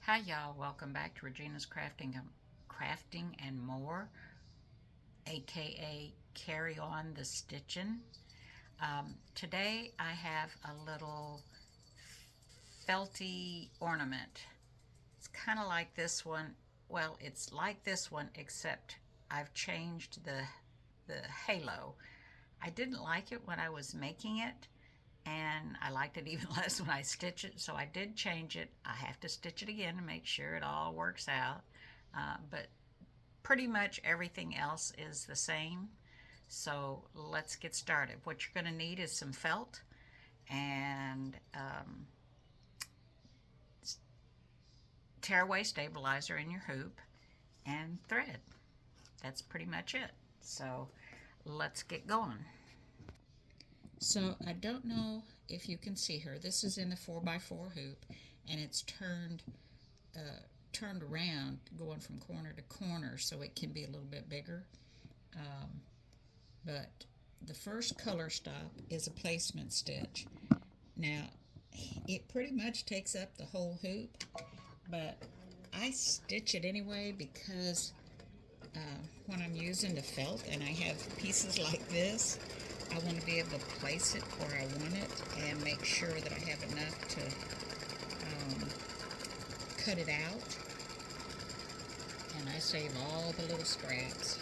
Hi y'all, welcome back to Regina's Crafting and More, aka Carry On the Stitching. Today I have a little Feltie ornament. It's kind of like this one. Well, it's like this one except I've changed the halo. I didn't like it when I was making it, and I liked it even less when I stitch it, so I did change it. I have to stitch it again to make sure it all works out, but pretty much everything else is the same. So let's get started. What you're going to need is some felt and tearaway stabilizer in your hoop and thread. That's pretty much it. So let's get going. So I don't know if you can see her. This is in the 4x4 hoop, and it's turned around, going from corner to corner, so it can be a little bit bigger. But the first color stop is a placement stitch. Now, it pretty much takes up the whole hoop, but I stitch it anyway because when I'm using the felt and I have pieces like this, I want to be able to place it where I want it and make sure that I have enough to cut it out. And I save all the little scraps.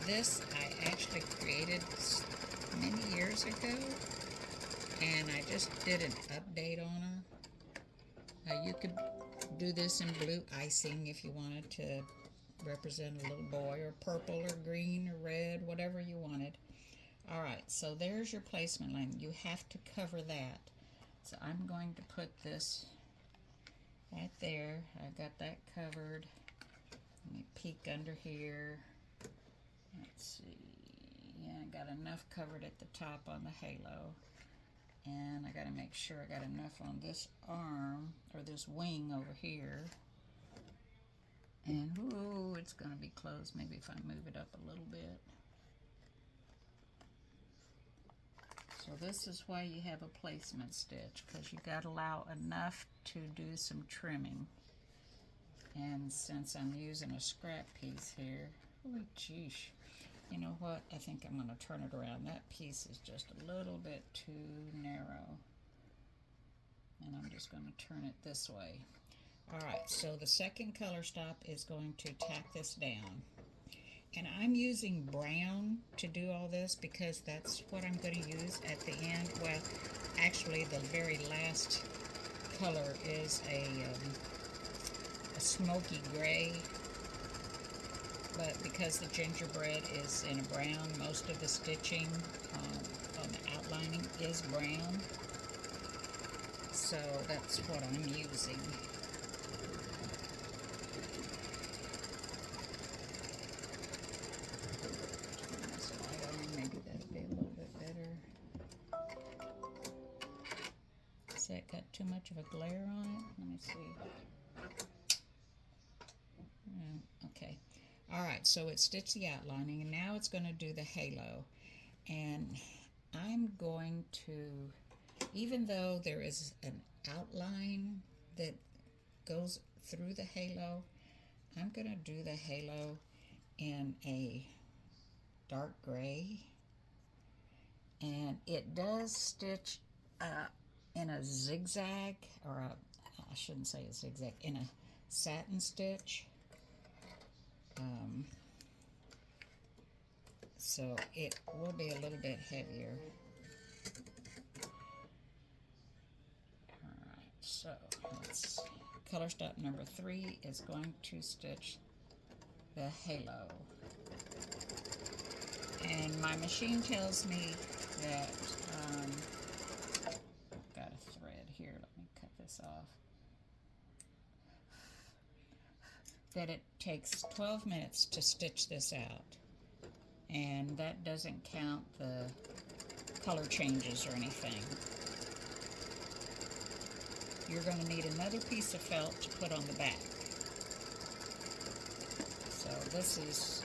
This I actually created many years ago, and I just did an update on her. You could do this in blue icing if you wanted to represent a little boy, or purple or green or red, whatever you wanted. Alright, so there's your placement line. You have to cover that. So I'm going to put this right there. I got that covered. Let me peek under here. Let's see. Yeah, I got enough covered at the top on the halo. And I got to make sure I got enough on this arm, or this wing over here. And, ooh, it's going to be close. Maybe if I move it up a little bit. So this is why you have a placement stitch, because you got to allow enough to do some trimming. And since I'm using a scrap piece here, oh geesh, you know what? I think I'm going to turn it around. That piece is just a little bit too narrow. And I'm just going to turn it this way. Alright, so the second color stop is going to tack this down. And I'm using brown to do all this because that's what I'm going to use at the end. Well, actually the very last color is a smoky gray. But because the gingerbread is in a brown, most of the stitching on the outlining is brown. So that's what I'm using. Maybe that'd be a little bit better. Has that got too much of a glare on it? Let me see. Okay. Alright, so it stitched the outlining, and now it's going to do the halo. And I'm going to, even though there is an outline that goes through the halo, I'm going to do the halo in a dark gray. And it does stitch in a zigzag, or I shouldn't say a zigzag, in a satin stitch. So it will be a little bit heavier. Alright, so let's, color stop number 3 is going to stitch the halo. And my machine tells me that, I've got a thread here, let me cut this off, that it takes 12 minutes to stitch this out. And that doesn't count the color changes or anything. You're going to need another piece of felt to put on the back. So this is,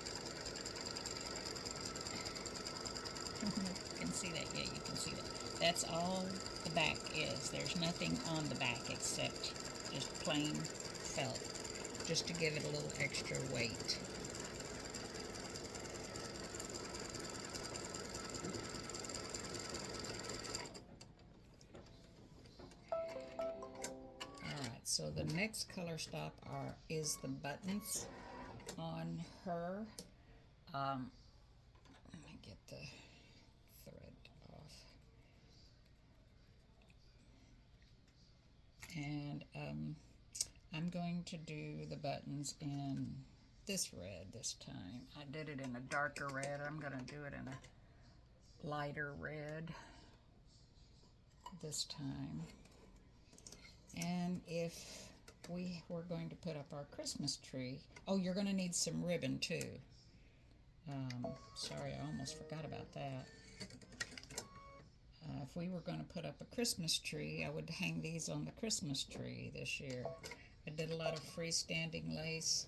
you can see that, yeah, you can see that. That's all the back is. There's nothing on the back except just plain felt, just to give it a little extra weight. Alright, so the next color stop is the buttons on her. Let me get the thread off. And I'm going to do the buttons in this red this time. I did it in a darker red. I'm going to do it in a lighter red this time. And if we were going to put up our Christmas tree, oh, you're going to need some ribbon too. Sorry, I almost forgot about that. If we were going to put up a Christmas tree, I would hang these on the Christmas tree this year. I did a lot of freestanding lace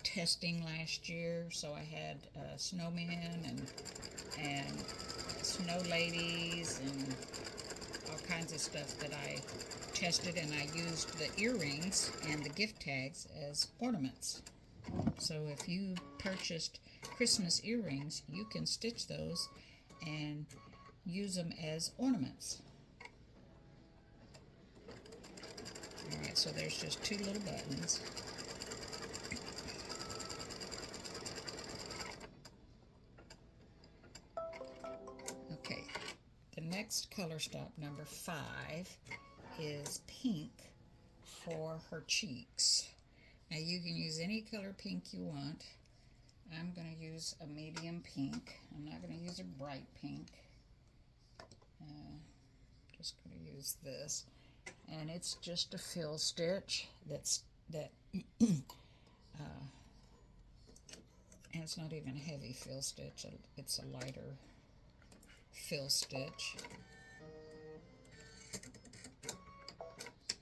testing last year, so I had snowmen and snow ladies and all kinds of stuff that I tested, and I used the earrings and the gift tags as ornaments. So if you purchased Christmas earrings, you can stitch those and use them as ornaments. Alright, so there's just two little buttons. Okay, the next color stop, number 5, is pink for her cheeks. Now you can use any color pink you want. I'm going to use a medium pink. I'm not going to use a bright pink. Just going to use this. And it's just a fill stitch and it's not even a heavy fill stitch. It's a lighter fill stitch.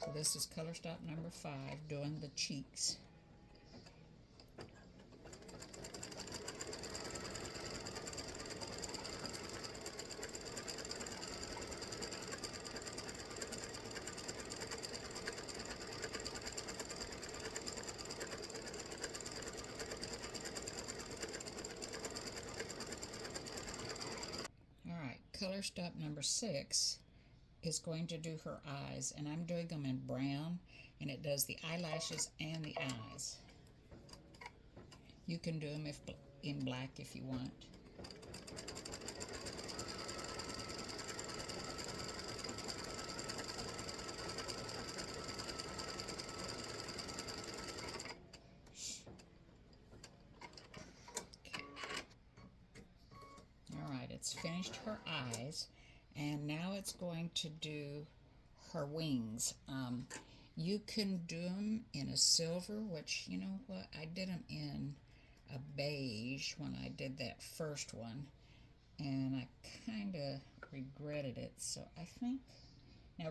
So this is color stop number 5, doing the cheeks. Alright, color stop number 6 is going to do her eyes, and I'm doing them in brown, and it does the eyelashes and the eyes. You can do them in black if you want. Okay. Alright, it's finished her eyes. And now it's going to do her wings. You can do them in a silver, which, you know what, I did them in a beige when I did that first one. And I kind of regretted it. So I think, now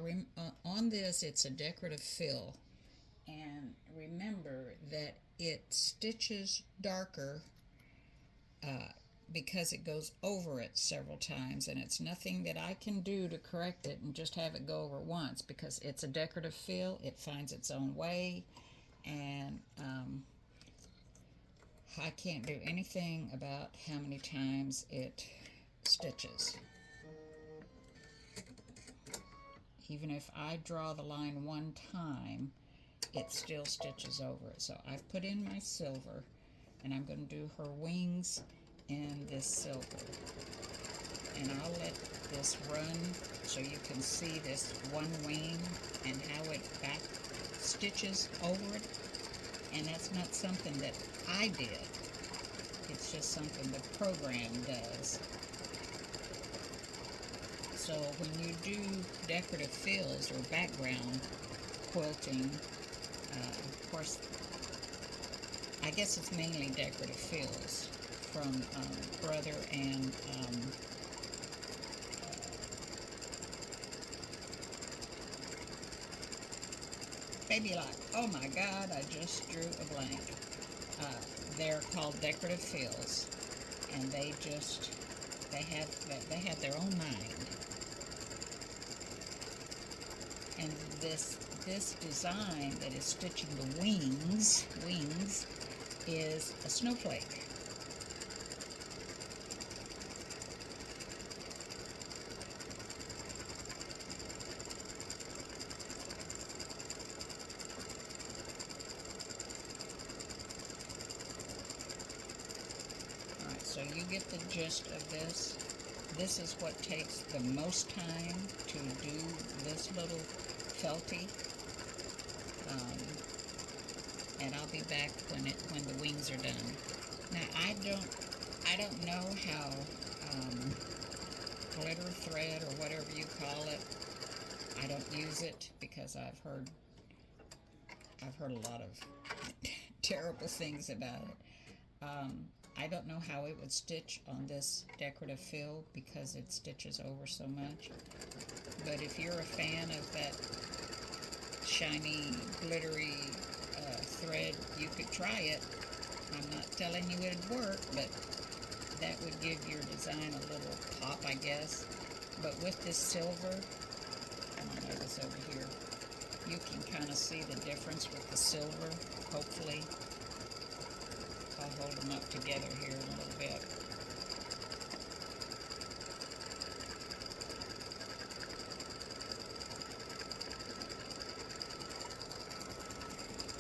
on this it's a decorative fill. And remember that it stitches darker because it goes over it several times, and it's nothing that I can do to correct it and just have it go over once, because it's a decorative fill. It finds its own way, and I can't do anything about how many times it stitches. Even if I draw the line one time, it still stitches over it. So I've put in my silver, and I'm going to do her wings in this silver. And I'll let this run so you can see this one wing and how it back stitches over it. And that's not something that I did. It's just something the program does. So when you do decorative fills or background quilting, of course, I guess it's mainly decorative fills from Brother and Baby Lock. Oh my God, I just drew a blank. They're called decorative fills, and they have their own mind. And this design that is stitching the wings is a snowflake. Alright, so you get the gist of this. This is what takes the most time to do this little Feltie. And I'll be back when the wings are done. Now I don't know how glitter thread or whatever you call it. I don't use it because I've heard a lot of terrible things about it. I don't know how it would stitch on this decorative fill because it stitches over so much. But if you're a fan of that shiny, glittery thread, you could try it. I'm not telling you it'd work, but that would give your design a little pop, I guess. But with this silver, I'm going to move this over here, you can kind of see the difference with the silver, hopefully. I'll hold them up together here in a little bit.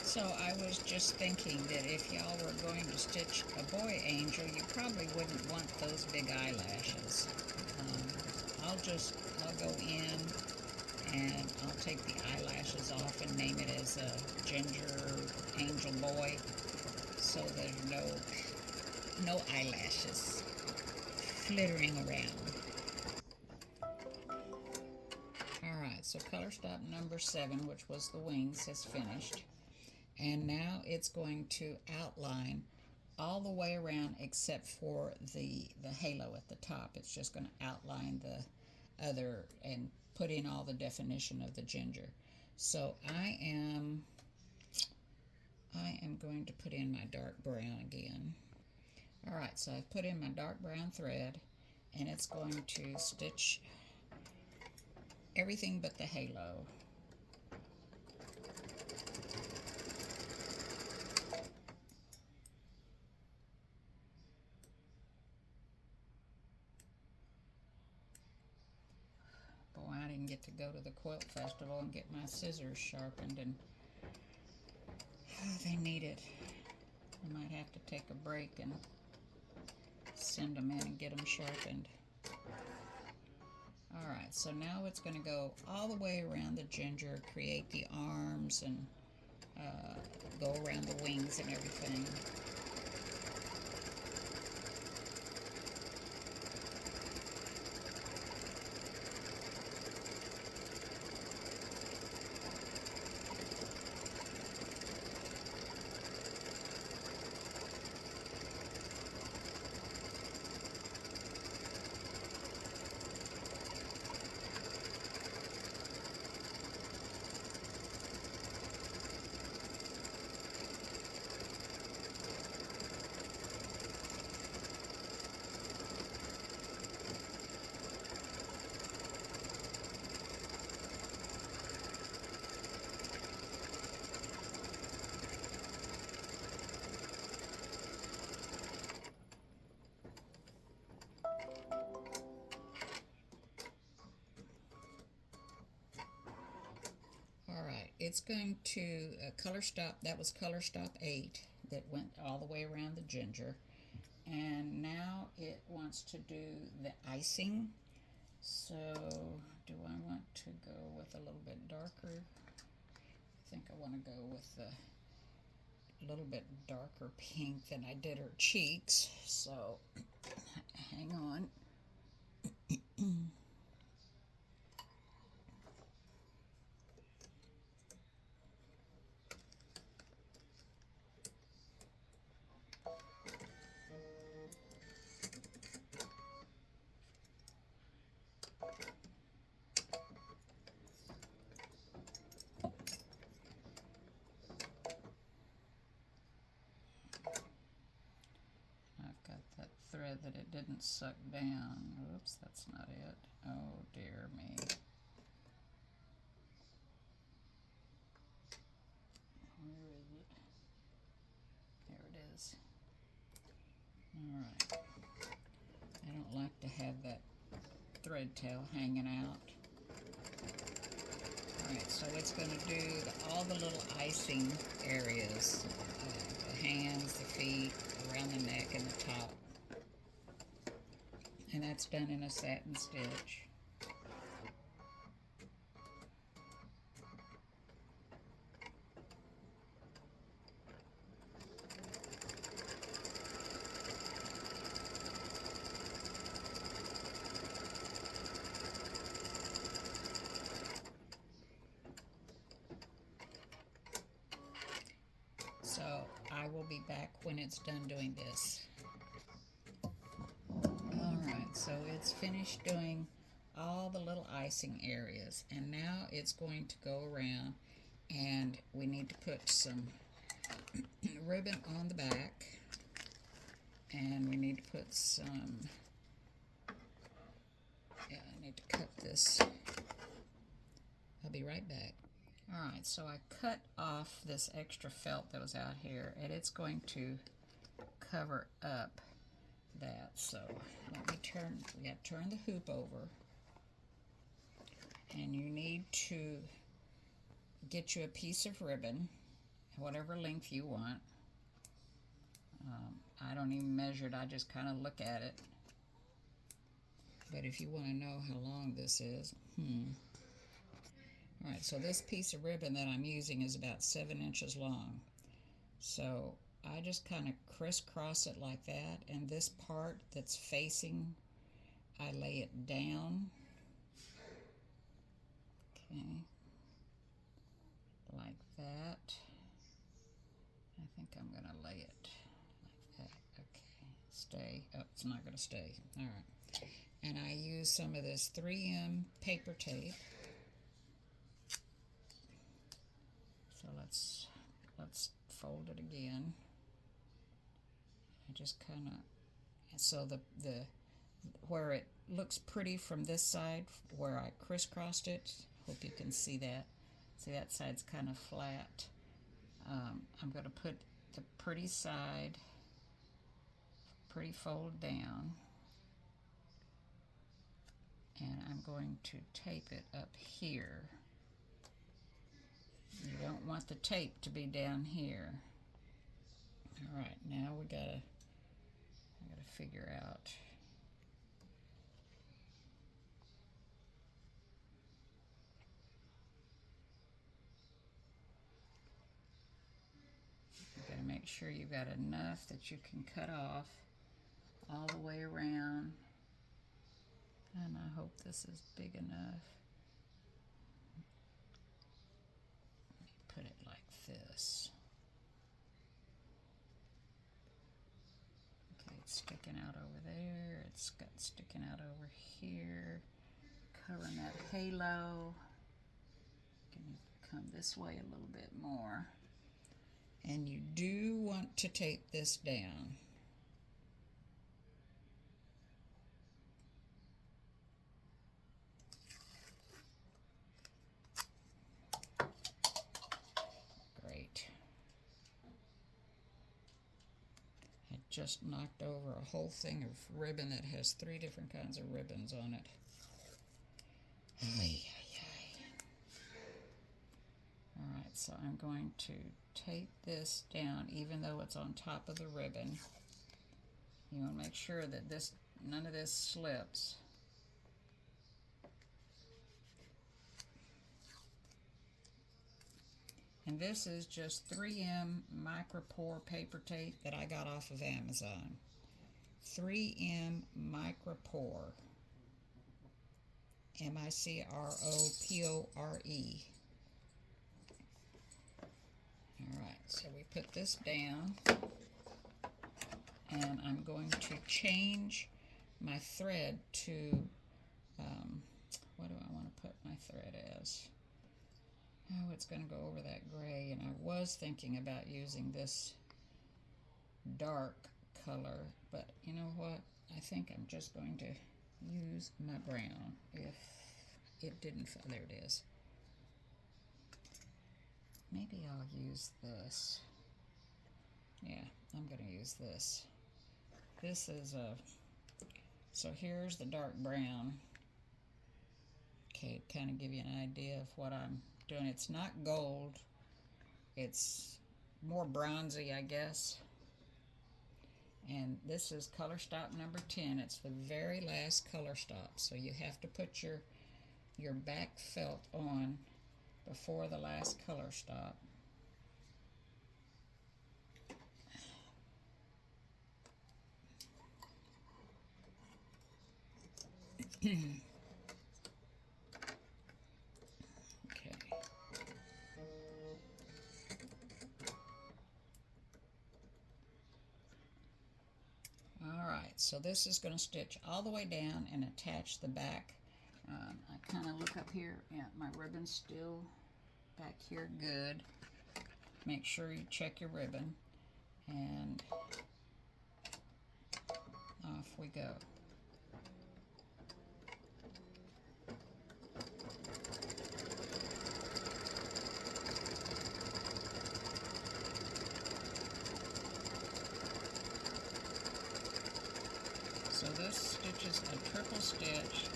So I was just thinking that if y'all were going to stitch a boy angel, you probably wouldn't want those big eyelashes. I'll go in and I'll take the eyelashes off and name it as a ginger angel boy, so there's no eyelashes flittering around. Alright, so color stop number 7, which was the wings, is finished. And now it's going to outline all the way around except for the halo at the top. It's just going to outline the other and put in all the definition of the ginger. So I am going to put in my dark brown again. Alright, so I've put in my dark brown thread, and it's going to stitch everything but the halo. Boy, I didn't get to go to the quilt festival and get my scissors sharpened, and they need it. I might have to take a break and send them in and get them sharpened. Alright, so now it's going to go all the way around the ginger, create the arms, and go around the wings and everything. It's going to color stop. That was color stop 8 that went all the way around the ginger, and now it wants to do the icing. So do I want to go with a little bit darker? I think I want to go with a little bit darker pink than I did her cheeks, so hang on. Thread that it didn't suck down. Oops, that's not it. Oh dear me. don't like to have that thread tail hanging out. Alright, so it's going to do all the little icing areas, the hands, the feet, around the neck, and the top. And that's done in a satin stitch. So I will be back when it's done doing this. Alright, so it's finished doing all the little icing areas, and now it's going to go around, and we need to put some ribbon on the back, and we need to put some, I need to cut this. I'll be right back. Alright, so I cut off this extra felt that was out here, and it's going to cover up that. So let me we got to turn the hoop over, and you need to get you a piece of ribbon, whatever length you want. I don't even measure it, I just kind of look at it. But if you want to know how long this is, Alright, so this piece of ribbon that I'm using is about 7 inches long. So I just kind of crisscross it like that, and this part that's facing, I lay it down. Okay, like that. I think I'm going to lay it like that. Okay, stay. Oh, it's not going to stay. Alright. And I use some of this 3M paper tape. So let's fold it again. I just kind of, so the where it looks pretty from this side where I crisscrossed it, hope you can see that. See, that side's kind of flat. I'm going to put the pretty side, pretty fold down, and I'm going to tape it up here. You don't want the tape to be down here. Alright, now I gotta figure out. You gotta make sure you've got enough that you can cut off all the way around. And I hope this is big enough. Let me put it like this. Okay, it's sticking out over there. It's got sticking out over here. Covering that halo. Can you come this way a little bit more? And you do want to tape this down. Great. I just knocked over a whole thing of ribbon that has 3 different kinds of ribbons on it. Alright, so I'm going to tape this down even though it's on top of the ribbon. You want to make sure that none of this slips. And this is just 3M micropore paper tape that I got off of Amazon. 3M micropore. M-I-C-R-O-P-O-R-E. Alright, so we put this down, and I'm going to change my thread to, what do I want to put my thread as? Oh, it's going to go over that gray, and I was thinking about using this dark color, but you know what? I think I'm just going to use my brown. If it didn't, there it is. Maybe I'll use this. Yeah, I'm going to use this. This is a So here's the dark brown. Okay, kind of give you an idea of what I'm doing. It's not gold. It's more bronzy, I guess. And this is color stop number 10. It's the very last color stop. So you have to put your back felt on before the last color stop. Okay. Alright, so this is going to stitch all the way down and attach the back. I kind of look up here, yeah, my ribbon's still back here good. Make sure you check your ribbon, and off we go. So this stitches a triple stitch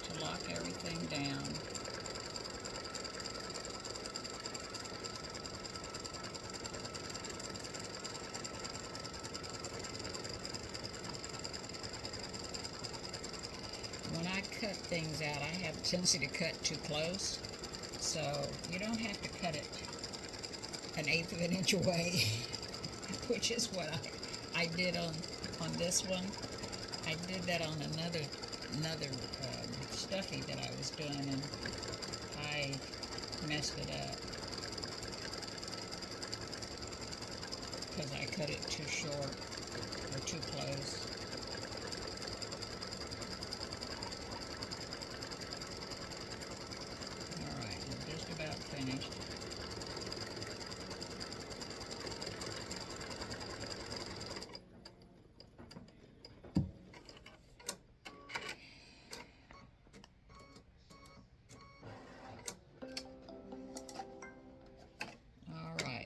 to lock everything down. When I cut things out, I have a tendency to cut too close, so you don't have to cut it 1/8 of an inch away, which is what I did on this one. I did that on another stuffy that I was doing, and I messed it up because I cut it too short or too close. Alright, we're just about finished.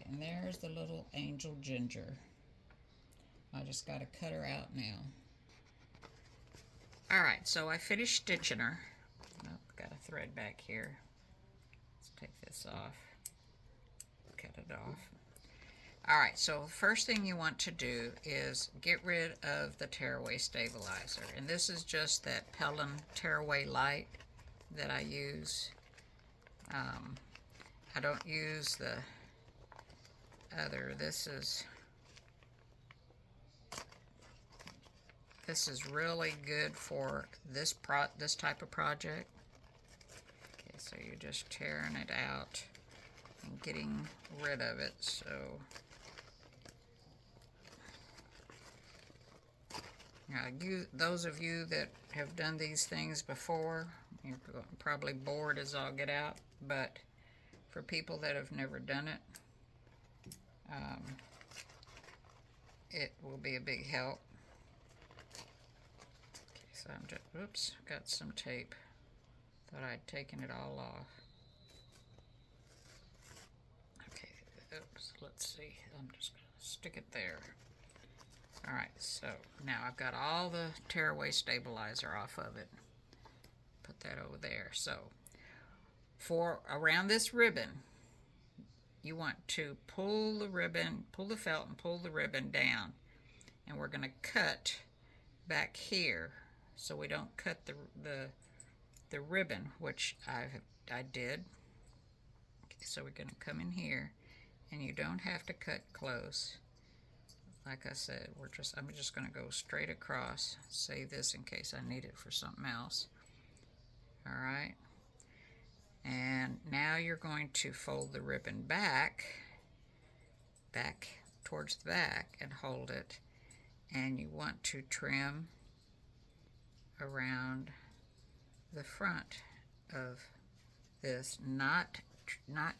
And there's the little angel ginger. I just got to cut her out now. Alright, so I finished stitching her. Oh, got a thread back here. Let's take this off. Cut it off. Alright, so the first thing you want to do is get rid of the tearaway stabilizer. And this is just that Pelham Tearaway Light that I use. I don't use the other. This is really good for this type of project. Okay, so you're just tearing it out and getting rid of it. So now, those of you that have done these things before, you're probably bored as all get out, but for people that have never done it, it will be a big help. Okay, so I'm just, oops, got some tape. Thought I'd taken it all off. Okay, oops, let's see. I'm just going to stick it there. Alright, so now I've got all the tearaway stabilizer off of it. Put that over there. So, for around this ribbon, you want to pull the ribbon, pull the felt and pull the ribbon down. And we're going to cut back here so we don't cut the ribbon, which I did. Okay, so we're going to come in here, and you don't have to cut close. Like I said, I'm just going to go straight across. Save this in case I need it for something else. All right. And now you're going to fold the ribbon back towards the back and hold it. And you want to trim around the front of this, not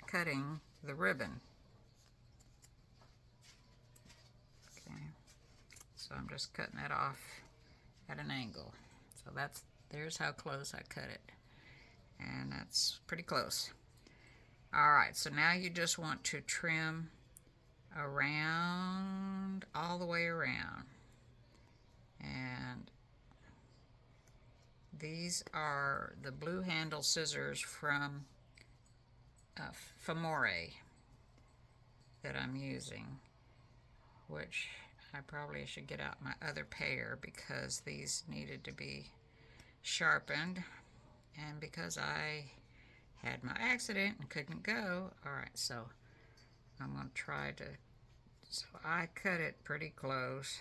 cutting the ribbon. Okay. So I'm just cutting it off at an angle. So there's how close I cut it. And that's pretty close. Alright, so now you just want to trim around, all the way around. And These are the blue handle scissors from Femore that I'm using, which I probably should get out my other pair because these needed to be sharpened, and because I had my accident and couldn't go. Alright, so I'm going to try to, so I cut it pretty close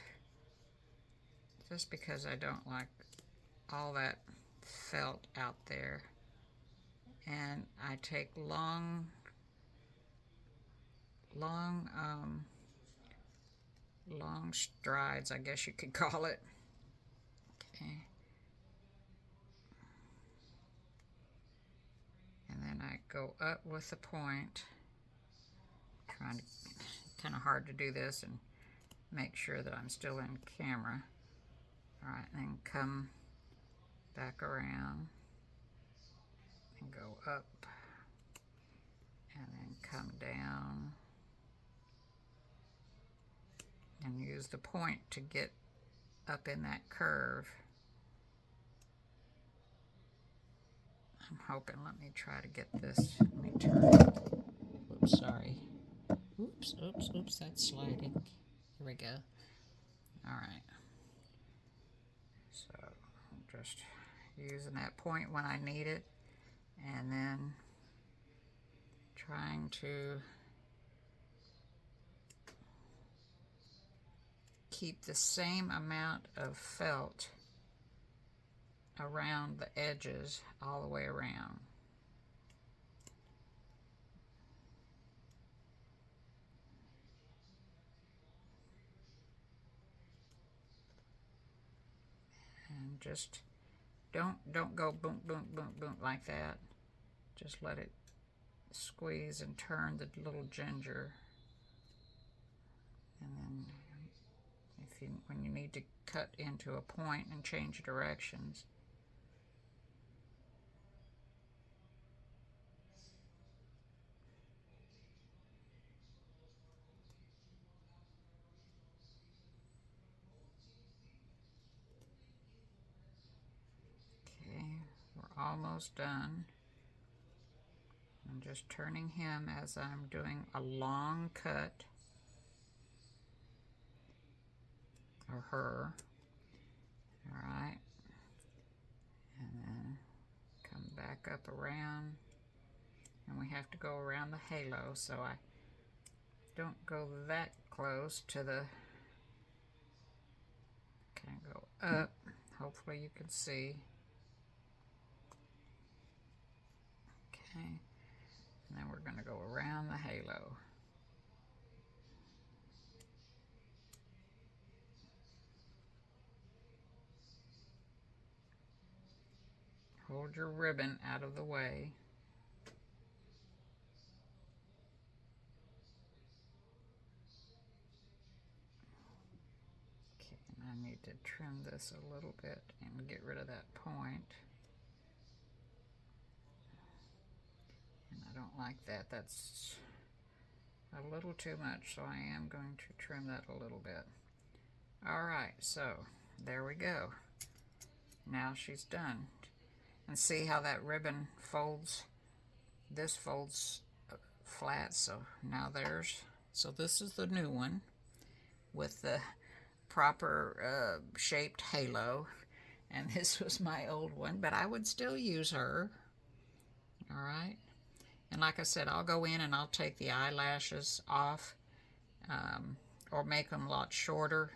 just because I don't like all that felt out there. And I take long strides, I guess you could call it. Okay. And then I go up with the point, trying to, kind of hard to do this and make sure that I'm still in camera. Alright, and then come back around and go up and then come down and use the point to get up in that curve. I'm hoping, let me try to get this, let me turn it. Oops, sorry. Oops, that's sliding. Here we go. Alright. So, I'm just using that point when I need it, and then trying to keep the same amount of felt around the edges all the way around. And just don't go boom, boom, boom, boom like that. Just let it squeeze and turn the little ginger. And then when you need to cut into a point and change directions. Okay, we're almost done. I'm just turning him as I'm doing a long cut, or her. Alright, and then come back up around, and we have to go around the halo, so I don't go that close to the, can go up, hopefully you can see. Okay, and then we're going to go around the halo. Hold your ribbon out of the way. Okay, and I need to trim this a little bit and get rid of that point. And I don't like that. That's a little too much, so I am going to trim that a little bit. Alright, so there we go. Now she's done. And see how that ribbon folds? This folds flat, so now so this is the new one with the proper shaped halo, and this was my old one, but I would still use her. Alright, and like I said, I'll go in and I'll take the eyelashes off, or make them a lot shorter,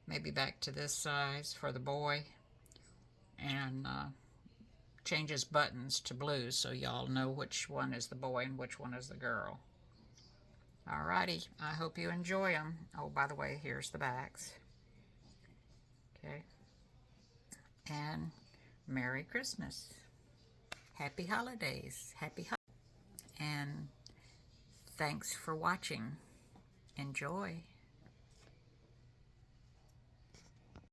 maybe back to this size for the boy, and change his buttons to blue so y'all know which one is the boy and which one is the girl. Alrighty, I hope you enjoy them. Oh, by the way, here's the backs. Okay. And Merry Christmas. Happy Holidays. And thanks for watching. Enjoy.